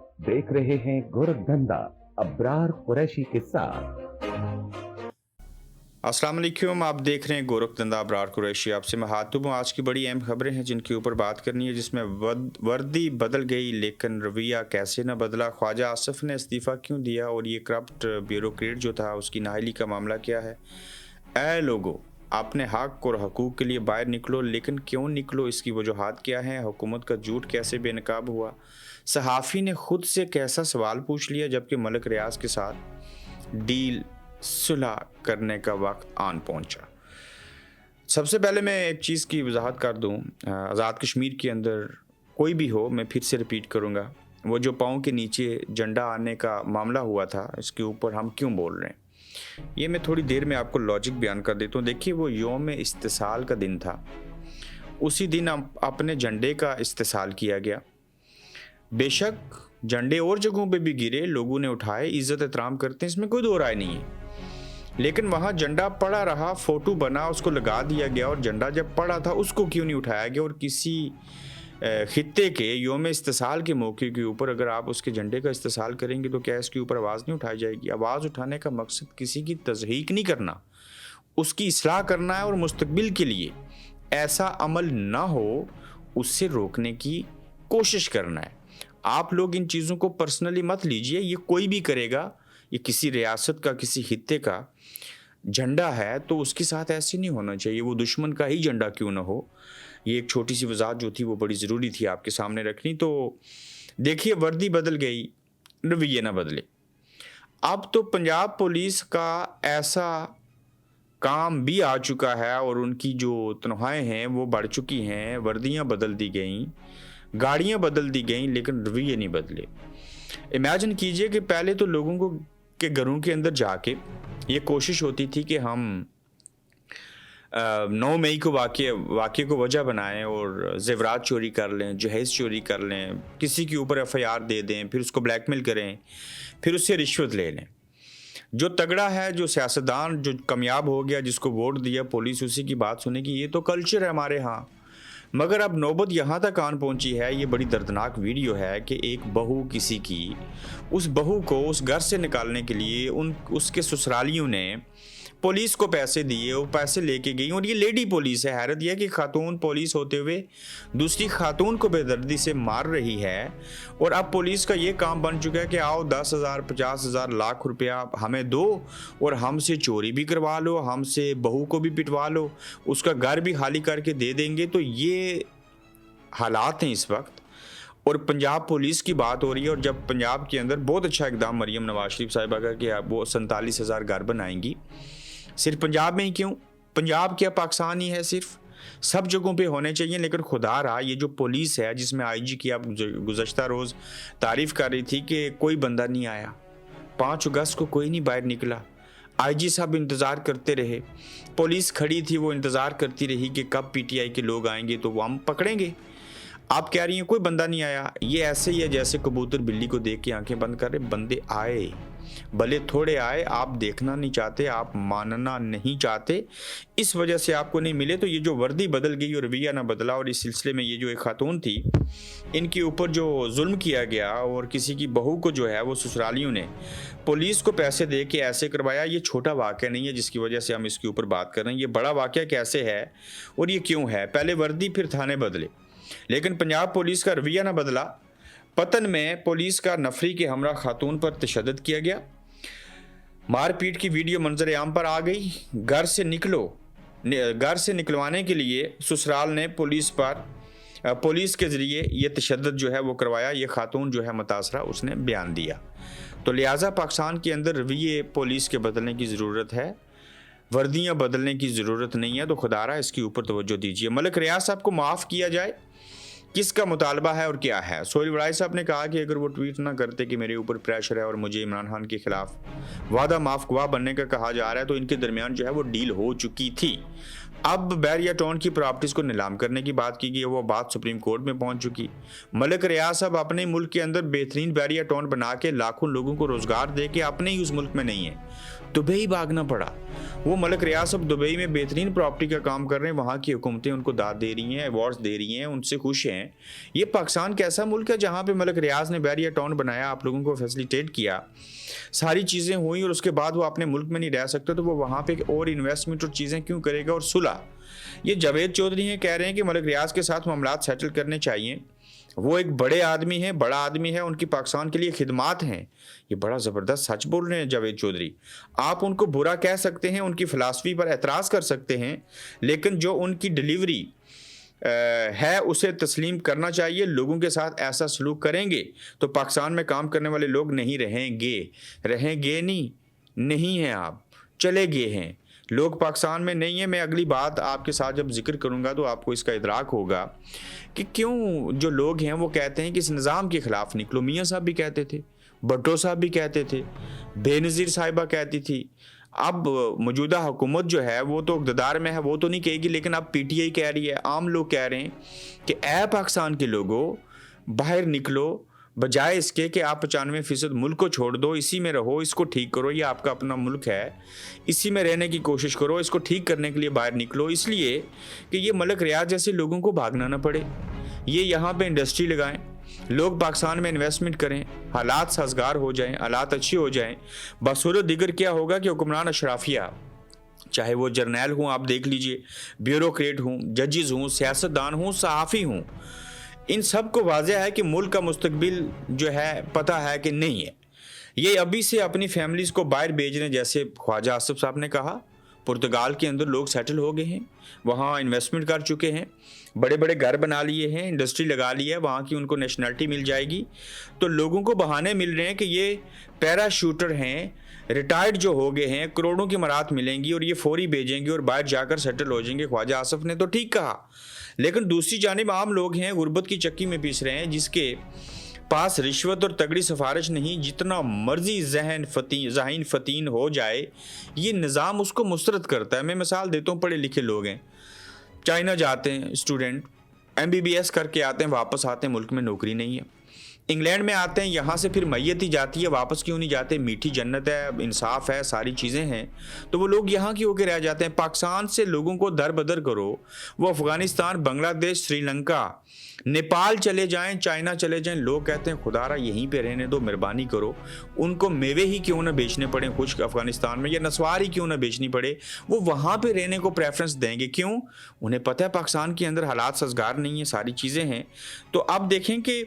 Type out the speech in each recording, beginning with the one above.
आप देख रहे हैं गोरखधंधा अब्रार कुरैशी के साथ। अस्सलाम वालेकुम, आप देख रहे हैं गोरखधंधा अब्रार कुरैशी। आपसे मैं हातुब हूँ। आज की बड़ी अहम खबरें हैं जिनके ऊपर बात करनी है, जिसमें वर्दी बदल गई लेकिन रवैया कैसे न बदला, ख्वाजा आसिफ ने इस्तीफ़ा क्यों दिया और ये करप्ट ब्यूरोक्रेट जो था उसकी नाअहली का मामला क्या है। ऐ लोगो, अपने हक और हकूक़ के लिए बाहर निकलो, लेकिन क्यों निकलो, इसकी वजूहात क्या हैं। हुकूमत का झूठ कैसे बेनकाब हुआ। सहाफ़ी ने खुद से कैसा सवाल पूछ लिया जबकि मलिक रियाज के साथ डील सुलह करने का वक्त आन पहुंचा। सबसे पहले मैं एक चीज़ की वजाहत कर दूं, आज़ाद कश्मीर के अंदर कोई भी हो, मैं फिर से रिपीट करूंगा, वो जो पाँव के नीचे झंडा आने का मामला हुआ था, इसके ऊपर हम क्यों बोल रहे हैं, ये मैं थोड़ी देर में आपको लॉजिक बयान कर देता हूँ। देखिए, वो यौम इस्तिसाल का दिन था, उसी दिन अपने झंडे का इस्तिसाल किया गया। बेशक झंडे और जगहों पे भी गिरे, लोगों ने उठाए, इज़्ज़त एहतराम करते हैं, इसमें कोई दो राय नहीं है, लेकिन वहाँ झंडा पड़ा रहा, फ़ोटो बना, उसको लगा दिया गया, और झंडा जब पड़ा था उसको क्यों नहीं उठाया गया। और किसी खित्ते के यौम इस्तिसाल के मौके के ऊपर अगर आप उसके झंडे का इस्तिसाल करेंगे तो क्या इसके ऊपर आवाज़ नहीं उठाई जाएगी। आवाज़ उठाने का मकसद किसी की तज़हीक नहीं करना, उसकी इस्लाह करना है और मुस्तक़बिल के लिए ऐसा अमल ना हो उससे रोकने की कोशिश करना है। आप लोग इन चीज़ों को पर्सनली मत लीजिए, ये कोई भी करेगा, ये किसी रियासत का, किसी खित्ते का झंडा है तो उसके साथ ऐसे नहीं होना चाहिए, वो दुश्मन का ही झंडा क्यों ना हो। ये एक छोटी सी वजाहत जो थी वो बड़ी ज़रूरी थी आपके सामने रखनी। तो देखिए, वर्दी बदल गई, रवैये ना बदले। अब तो पंजाब पुलिस का ऐसा काम भी आ चुका है और उनकी जो तनख्वाहें हैं वो बढ़ चुकी हैं, वर्दियाँ बदल दी गई, गाड़ियाँ बदल दी गई, लेकिन रवैये नहीं बदले। इमेजिन कीजिए कि पहले तो लोगों को के घरों के अंदर जाके ये कोशिश होती थी कि हम 9 मई को वाक़े को वजह बनाएं और ज़ेवरात चोरी कर लें, जहेज़ चोरी कर लें, किसी के ऊपर FIR दे दें, फिर उसको ब्लैकमेल करें, फिर उससे रिश्वत ले लें। जो तगड़ा है, जो सियासतदान, जो कामयाब हो गया, जिसको वोट दिया, पुलिस उसी की बात सुनेगी, ये तो कल्चर है हमारे यहाँ। मगर अब नौबत यहाँ तक आन पहुँची है, ये बड़ी दर्दनाक वीडियो है कि एक बहू किसी की, उस बहू को उस घर से निकालने के लिए उसके ससुरालियों ने पुलिस को पैसे दिए, वो पैसे लेके गई, और ये लेडी पुलिस है। हैरत यह कि खातून पुलिस होते हुए दूसरी खातून को बेदर्दी से मार रही है। और अब पुलिस का ये काम बन चुका है कि आओ 10,000, 50,000, लाख रुपया हमें दो और हमसे चोरी भी करवा लो, हमसे बहू को भी पिटवा लो, उसका घर भी खाली करके दे देंगे। तो ये हालात हैं इस वक्त, और पंजाब पुलिस की बात हो रही है। और जब पंजाब के अंदर बहुत अच्छा इकदाम मरियम नवाज शरीफ साहिबा का कि वो 47,000 घर बनाएंगी, सिर्फ पंजाब में ही क्यों, पंजाब क्या पाकिस्तान ही है, सिर्फ सब जगहों पे होने चाहिए। लेकिन खुदा रहा, ये जो पुलिस है जिसमें IG की आप गुज़श्ता रोज़ तारीफ़ कर रही थी कि कोई बंदा नहीं आया, 5 अगस्त को कोई नहीं बाहर निकला, IG साहब इंतज़ार करते रहे, पुलिस खड़ी थी, वो इंतज़ार करती रही कि कब PTI के लोग आएंगे तो वो हम पकड़ेंगे। आप कह रही हैं कोई बंदा नहीं आया। ये ऐसे ही है जैसे कबूतर बिल्ली को देख के आंखें बंद कर रहे। बंदे आए, भले थोड़े आए, आप देखना नहीं चाहते, आप मानना नहीं चाहते, इस वजह से आपको नहीं मिले। तो ये जो वर्दी बदल गई और रवैया ना बदला, और इस सिलसिले में ये जो एक खातून थी, इनके ऊपर जो जुल्म किया गया और किसी की बहू को जो है वो ससुरालियों ने पुलिस को पैसे दे के ऐसे करवाया, ये छोटा वाक़या नहीं है जिसकी वजह से हम इसके ऊपर बात कर रहे हैं। ये बड़ा वाक़या कैसे है और ये क्यों है। पहले वर्दी फिर थाने बदले, लेकिन पंजाब पुलिस का रवैया ना बदला। पतन में पुलिस का नफरी के हमरा खातून पर तशद्दुद किया गया, मारपीट की वीडियो मंजर आम पर आ गई। घर से निकलवाने के लिए ससुराल ने पुलिस के ज़रिए ये तशद्दुद जो है वो करवाया। ये खातून जो है मुतासरा, उसने बयान दिया। तो लिहाजा पाकिस्तान के अंदर रवैये पुलिस के बदलने की ज़रूरत है, वर्दियाँ बदलने की ज़रूरत नहीं है। तो खुदारा इसके ऊपर तवज्जो दीजिए। मलिक रियाज साहब को माफ़ किया जाए, किसका मुतालबा है और क्या है। सोहेल वड़ाई साहब ने कहा कि अगर वो ट्वीट ना करते कि मेरे ऊपर प्रेशर है और मुझे इमरान खान के खिलाफ वादा माफ गवाह बनने का कहा जा रहा है, तो इनके दरमियान जो है वो डील हो चुकी थी। अब बैरिया टाउन की प्रॉपर्टीज़ को नीलाम करने की बात की गई, वो बात सुप्रीम कोर्ट में पहुंच चुकी। मलिक रियाज साहब अपने मुल्क के अंदर बेहतरीन बैरिया टाउन बना के लाखों लोगों को रोज़गार दे के अपने ही उस मुल्क में नहीं है, दुबई भागना पड़ा। वो मलिक रियाज अब दुबई में बेहतरीन प्रॉपर्टी का काम कर रहे हैं, वहाँ की हुकूमतें उनको दाद दे रही हैं, अवार्ड्स दे रही हैं, उनसे खुश हैं। ये पाकिस्तान कैसा मुल्क है जहाँ पे मलिक रियाज ने बैरिया टाउन बनाया, आप लोगों को फैसिलिटेट किया, सारी चीज़ें हुई और उसके बाद वो अपने मुल्क में नहीं रह सकते, तो वो वहाँ पे और इन्वेस्टमेंट और चीज़ें क्यों करेगा और सुलह। ये जावेद चौधरी हैं, कह रहे हैं कि मलिक रियाज के साथ मामलात सेटल करने चाहिए। वो एक बड़े आदमी है, बड़ा आदमी है, उनकी पाकिस्तान के लिए खिदमात हैं। ये बड़ा ज़बरदस्त सच बोल रहे हैं जावेद चौधरी। आप उनको बुरा कह सकते हैं, उनकी फ़िलासफ़ी पर एतराज़ कर सकते हैं, लेकिन जो उनकी डिलीवरी है उसे तस्लीम करना चाहिए। लोगों के साथ ऐसा सलूक करेंगे तो पाकिस्तान में काम करने वाले लोग नहीं रहेंगे नहीं हैं, आप चले गए हैं, लोग पाकिस्तान में नहीं है। मैं अगली बात आपके साथ जब जिक्र करूंगा तो आपको इसका इदराक होगा कि क्यों जो लोग हैं वो कहते हैं कि इस निज़ाम के ख़िलाफ़ निकलो। मियाँ साहब भी कहते थे, भुट्टो साहब भी कहते थे, बेनज़ीर साहिबा कहती थी। अब मौजूदा हुकूमत जो है वो तो इक़्तिदार में है, वो तो नहीं कहेगी, लेकिन अब पीटीआई कह रही है, आम लोग कह रहे हैं कि ऐ पाकिस्तान के लोगों बाहर निकलो, बजाय इसके कि आप 95% मुल्क को छोड़ दो, इसी में रहो, इसको ठीक करो, ये आपका अपना मुल्क है, इसी में रहने की कोशिश करो, इसको ठीक करने के लिए बाहर निकलो, इसलिए कि ये मलिक रियाज जैसे लोगों को भागना ना पड़े, ये यहाँ पे इंडस्ट्री लगाएं, लोग पाकिस्तान में इन्वेस्टमेंट करें, हालात साजगार हो जाएं, हालात अच्छी हो जाएं। बसूरत दिगर क्या होगा कि हुक्मरान अशराफिया, चाहे वो जर्नैल हों, आप देख लीजिए, ब्यूरोक्रेट हों, जजेस हों, सियासतदान हों, सहाफ़ी हों, इन सब को वाज़ेह है कि मुल्क का मुस्तकबिल जो है पता है कि नहीं है। ये अभी से अपनी फैमिलीज़ को बाहर भेज रहे हैं, जैसे ख्वाजा आसिफ साहब ने कहा, पुर्तगाल के अंदर लोग सेटल हो गए हैं, वहाँ इन्वेस्टमेंट कर चुके हैं, बड़े बड़े घर बना लिए हैं, इंडस्ट्री लगा ली है, वहाँ की उनको नेशनलिटी मिल जाएगी। तो लोगों को बहाने मिल रहे हैं कि ये पैराशूटर हैं, रिटायर्ड जो हो गए हैं, करोड़ों की मरात मिलेंगी और ये फौरी भेजेंगे और बाहर जाकर सेटल हो जाएंगे। ख्वाजा आसिफ ने तो ठीक कहा, लेकिन दूसरी जानिब आम लोग हैं, गुर्बत की चक्की में पीस रहे हैं, जिसके पास रिश्वत और तगड़ी सिफारिश नहीं, जितना मर्जी ज़हीन फ़तीन हो जाए, ये निज़ाम उसको मुस्तरद करता है। मैं मिसाल देता हूँ, पढ़े लिखे लोग हैं, चाइना जाते हैं स्टूडेंट, MBBS करके आते हैं, वापस आते हैं, मुल्क में नौकरी नहीं है। इंग्लैंड में आते हैं, यहाँ से फिर मैयत ही जाती है, वापस क्यों नहीं जाते, मीठी जन्नत है, इंसाफ है, सारी चीज़ें हैं, तो वो लोग यहाँ क्यों होकर रह जाते हैं। पाकिस्तान से लोगों को दर बदर करो, वो अफ़गानिस्तान, बांग्लादेश, श्रीलंका, नेपाल चले जाएं, चाइना चले जाएं, लोग कहते हैं खुदारा यहीं पे रहने दो, मेहरबानी करो, उनको मेवे ही क्यों ना बेचने पड़े खुश्क अफ़गानिस्तान में, या नस्वार ही क्यों ना बेचनी पड़े, वो वहाँ पे रहने को प्रेफरेंस देंगे। क्यों? उन्हें पता है पाकिस्तान के अंदर हालात साजगार नहीं है, सारी चीज़ें हैं। तो अब देखें कि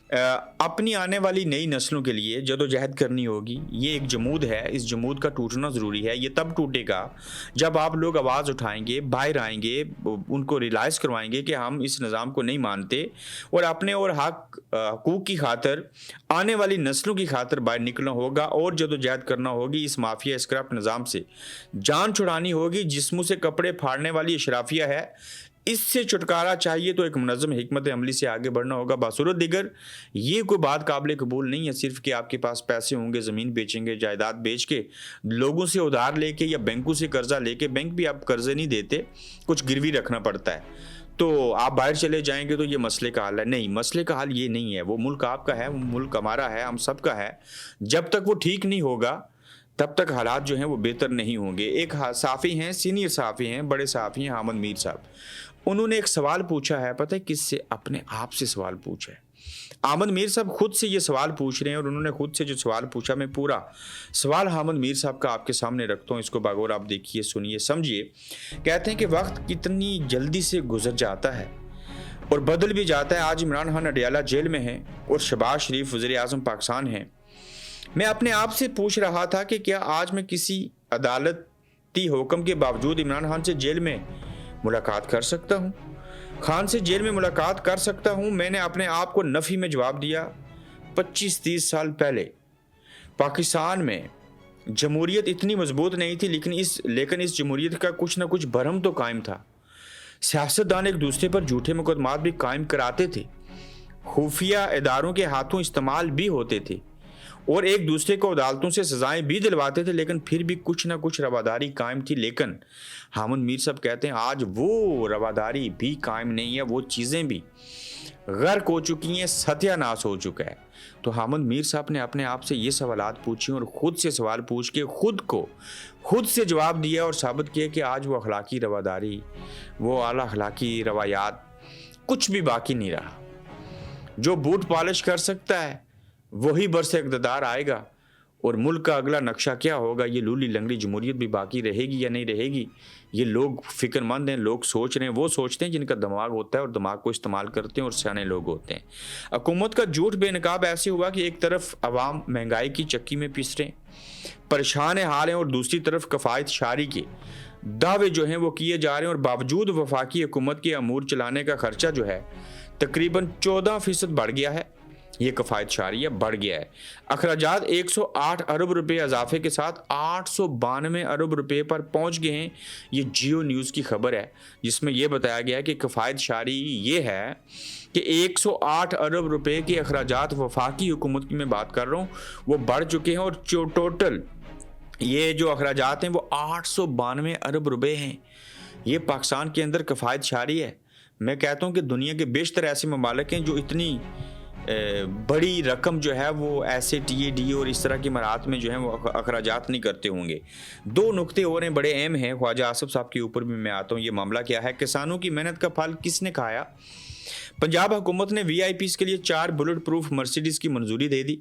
अपनी आने वाली नई नस्लों के लिए जदोजहद करनी होगी। ये एक जमूद है, इस जमूद का टूटना ज़रूरी है। ये तब टूटेगा जब आप लोग आवाज़ उठाएंगे, बाहर आएंगे, उनको रियलाइज़ करवाएंगे कि हम इस निज़ाम को नहीं मानते और अपने और हकूक़ की खातर, आने वाली नस्लों की खातर बाहर निकलना होगा और जदोजहद करना होगी। इस माफिया, इस करप्ट निज़ाम से जान छुड़ानी होगी। जिस्मों से कपड़े फाड़ने वाली अशराफिया है, इससे छुटकारा चाहिए तो एक मुनज़्ज़म हिकमत अमली से आगे बढ़ना होगा। बासूरत दिगर ये कोई बात काबिल कबूल नहीं है सिर्फ कि आपके पास पैसे होंगे, ज़मीन बेचेंगे, जायदाद बेच के, लोगों से उधार लेके या बैंकों से कर्जा लेके, बैंक भी आप कर्जे नहीं देते, कुछ गिरवी रखना पड़ता है, तो आप बाहर चले जाएंगे तो ये मसले का हल है। नहीं, मसले का हल ये नहीं है। वो मुल्क आपका है, वो मुल्क हमारा है, हम सब का है। जब तक वो ठीक नहीं होगा तब तक हालात जो हैं वो बेहतर नहीं होंगे। एक साफ़ी हैं, सीनियर साफ़ी हैं, बड़े साफ़ी हैं, हामिद मीर साहब, उन्होंने एक सवाल पूछा है, पता है किससे? अपने आप से सवाल पूछा है। हामिद मीर साहब खुद से ये सवाल पूछ रहे हैं और उन्होंने खुद से जो सवाल पूछा, मैं पूरा सवाल हामिद मीर साहब का आपके सामने रखता हूँ, इसको बागौर आप देखिए, सुनिए, समझिए। कहते हैं कि वक्त कितनी जल्दी से गुजर जाता है और बदल भी जाता है। आज इमरान खान अडयाला जेल में हैं और शहबाज शरीफ वज़ीर आज़म पाकिस्तान हैं। मैं अपने आप से पूछ रहा था कि क्या आज मैं किसी अदालती हुक्म के बावजूद इमरान खान से जेल में मुलाकात कर सकता हूँ, खान से जेल में मुलाकात कर सकता हूँ? मैंने अपने आप को नफ़ी में जवाब दिया। 25-30 साल पहले पाकिस्तान में जमहूरियत इतनी मजबूत नहीं थी, लेकिन इस जमहूरियत का कुछ ना कुछ भरम तो कायम था। सियासतदान एक दूसरे पर झूठे मुकदमात भी कायम कराते थे, खुफिया इदारों के हाथों इस्तेमाल भी होते थे और एक दूसरे को अदालतों से सजाएं भी दिलवाते थे, लेकिन फिर भी कुछ ना कुछ रवादारी कायम थी। लेकिन हामिद मीर साहब कहते हैं आज वो रवादारी भी कायम नहीं है, वो चीज़ें भी गर्क हो चुकी हैं, सत्यानाश हो चुका है। तो हामिद मीर साहब ने अपने आप से ये सवालात पूछे और ख़ुद से सवाल पूछ के खुद से जवाब दिया और साबित किया कि आज वो अखलाकी रवादारी, वो आला अखलाकी रवायात कुछ भी बाकी नहीं रहा। जो बूट पॉलिश कर सकता है वही बरसे इक़्तिदार आएगा, और मुल्क का अगला नक्शा क्या होगा, ये लूली लंगड़ी जमहूरियत भी बाकी रहेगी या नहीं रहेगी, ये लोग फ़िक्रमंद हैं, लोग सोच रहे हैं, वो सोचते हैं जिनका दिमाग होता है और दिमाग को इस्तेमाल करते हैं और सियाने लोग होते हैं। हुकूमत का झूठ बेनकाब ऐसे हुआ कि एक तरफ अवाम महंगाई की चक्की में पिस रहे हैं, परेशान हाल हैं, और दूसरी तरफ कफ़ायत शारी के दावे जो हैं वो किए जा रहे हैं, और बावजूद वफाकी हुकूमत के अमूर चलाने का खर्चा जो है तकरीबन 14% बढ़ गया है। ये कफ़ायत शारिया बढ़ गया है। अखराजात 108 अरब रुपए इजाफे के साथ 892 अरब रुपए पर पहुंच गए हैं। ये जियो न्यूज़ की खबर है जिसमें यह बताया गया है कि कफ़ायत शारी ये है कि 108 अरब रुपए के अखराजात वफाकी हुकूमत की मैं बात कर रहा हूँ वो बढ़ चुके हैं, और जो टोटल ये जो अखराजात हैं वो 892 अरब रुपए हैं। ये पाकिस्तान के अंदर कफ़ायत शारी है। मैं कहता हूँ कि दुनिया के बेशतर ऐसे ममालिक हैं जो इतनी बड़ी रकम जो है वो ऐसे TAD और इस तरह की मराहत में जो है वो अखराजात नहीं करते होंगे। दो नुक्ते और हैं, बड़े अहम हैं। ख्वाजा आसिफ साहब के ऊपर भी मैं आता हूँ। ये मामला क्या है, किसानों की मेहनत का फल किसने खाया? पंजाब हुकूमत ने VIPs के लिए 4 बुलेट प्रूफ मर्सिडीज़ की मंजूरी दे दी।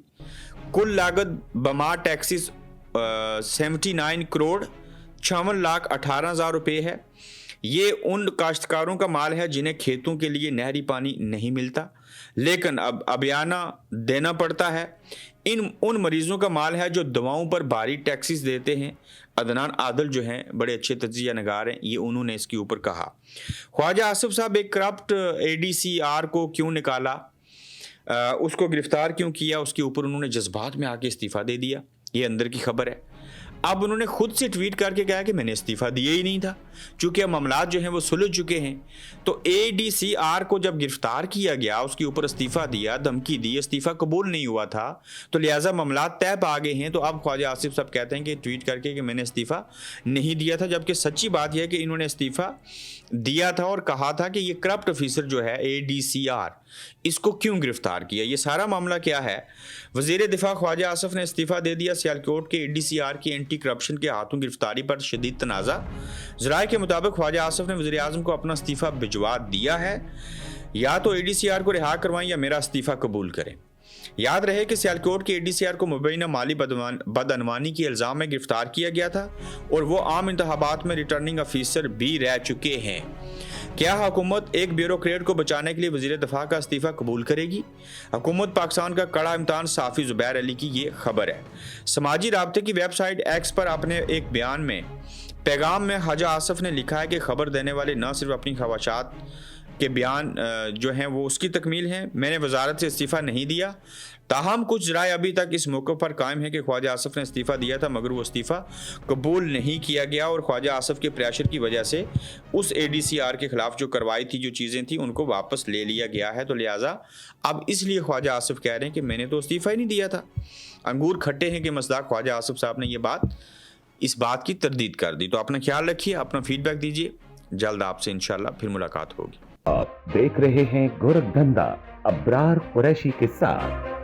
कुल लागत बमा टैक्सीज 79 करोड़ 56,18,000 रुपये है। ये उन काश्तकारों का माल है जिन्हें खेतों के लिए नहरी पानी नहीं मिलता, लेकिन अब अबियाना देना पड़ता है। उन मरीज़ों का माल है जो दवाओं पर भारी टैक्सेस देते हैं। अदनान आदल जो हैं बड़े अच्छे तज्जिया नगार हैं, ये उन्होंने इसके ऊपर कहा। ख्वाजा आसिफ साहब एक करप्ट ADCR को क्यों निकाला, उसको गिरफ्तार क्यों किया, उसके ऊपर उन्होंने जज्बात में आके इस्तीफ़ा दे दिया। ये अंदर की खबर है। अब उन्होंने खुद से ट्वीट करके कहा कि मैंने इस्तीफ़ा दिया ही नहीं था, चूँकि अब मामलात जो हैं वो सुलझ चुके हैं। तो ADCR को जब गिरफ्तार किया गया, उसके ऊपर इस्तीफ़ा दिया, धमकी दी, इस्तीफ़ा कबूल नहीं हुआ था, तो लिहाजा मामलात तय पा गए हैं। तो अब ख्वाजा आसिफ साहब कहते हैं कि ट्वीट करके कि मैंने इस्तीफ़ा नहीं दिया था, जबकि सच्ची बात यह है कि इन्होंने इस्तीफ़ा दिया था और कहा था कि ये करप्ट ऑफिसर जो है ADCR, इसको क्यों गिरफ्तार किया। ये सारा मामला क्या है? वज़ीर दिफा ख्वाजा आसिफ ने इस्तीफ़ा दे दिया। सियालकोट के ADCR की एंटी करप्शन के हाथों गिरफ्तारी पर शदीद तनाज़ा। ज़राए के मुताबिक ख्वाजा आसिफ ने वज़ीर आज़म को अपना इस्तीफ़ा भिजवा दिया है। या तो ADCR को रिहा करवाएं या मेरा इस्तीफ़ा कबूल करें। याद रहे कि सियालकोट के ADCR को मुबैना माली बदअनवानी के इल्ज़ाम में गिरफ्तार किया गया था और वो आम इंतखाबात में रिटर्निंग अफीसर भी रह चुके हैं। क्या हुकूमत एक ब्यूरोक्रेट को बचाने के लिए वज़ीर दिफा का इस्तीफ़ा कबूल करेगी? हुकूमत पाकिस्तान का कड़ा इम्तहान, साफ़ी ज़ुबैर अली की ये खबर है। समाजी राब्ते की वेबसाइट X पर अपने एक बयान में पैगाम में ख्वाजा आसिफ ने लिखा है कि खबर देने वाले न सिर्फ अपनी ख्वाहिशात के बयान जो हैं वो उसकी तकमील हैं। मैंने वजारत से इस्तीफ़ा नहीं दिया, ताहम कुछ ज़राए अभी तक इस मौके पर कायम है कि ख्वाजा आसिफ ने इस्तीफ़ा दिया था मगर वो इस्तीफ़ा कबूल नहीं किया गया और ख्वाजा आसिफ के प्रेशर की वजह से उस ADCR के ख़िलाफ़ जो कार्रवाई थी, जो चीज़ें थी, उनको वापस ले लिया गया है। तो लिहाजा अब इसलिए ख्वाजा आसिफ कह रहे हैं कि मैंने तो इस्तीफ़ा ही नहीं दिया था। अंगूर खट्टे हैं कि मज़दाक ख्वाजा आसिफ साहब ने इस बात की तरदीद कर दी। तो अपना ख्याल रखिए, अपना फीडबैक दीजिए। जल्द आपसे इंशाल्लाह फिर मुलाकात होगी। आप देख रहे हैं गोरखधंधा अब्रार कुरैशी के साथ।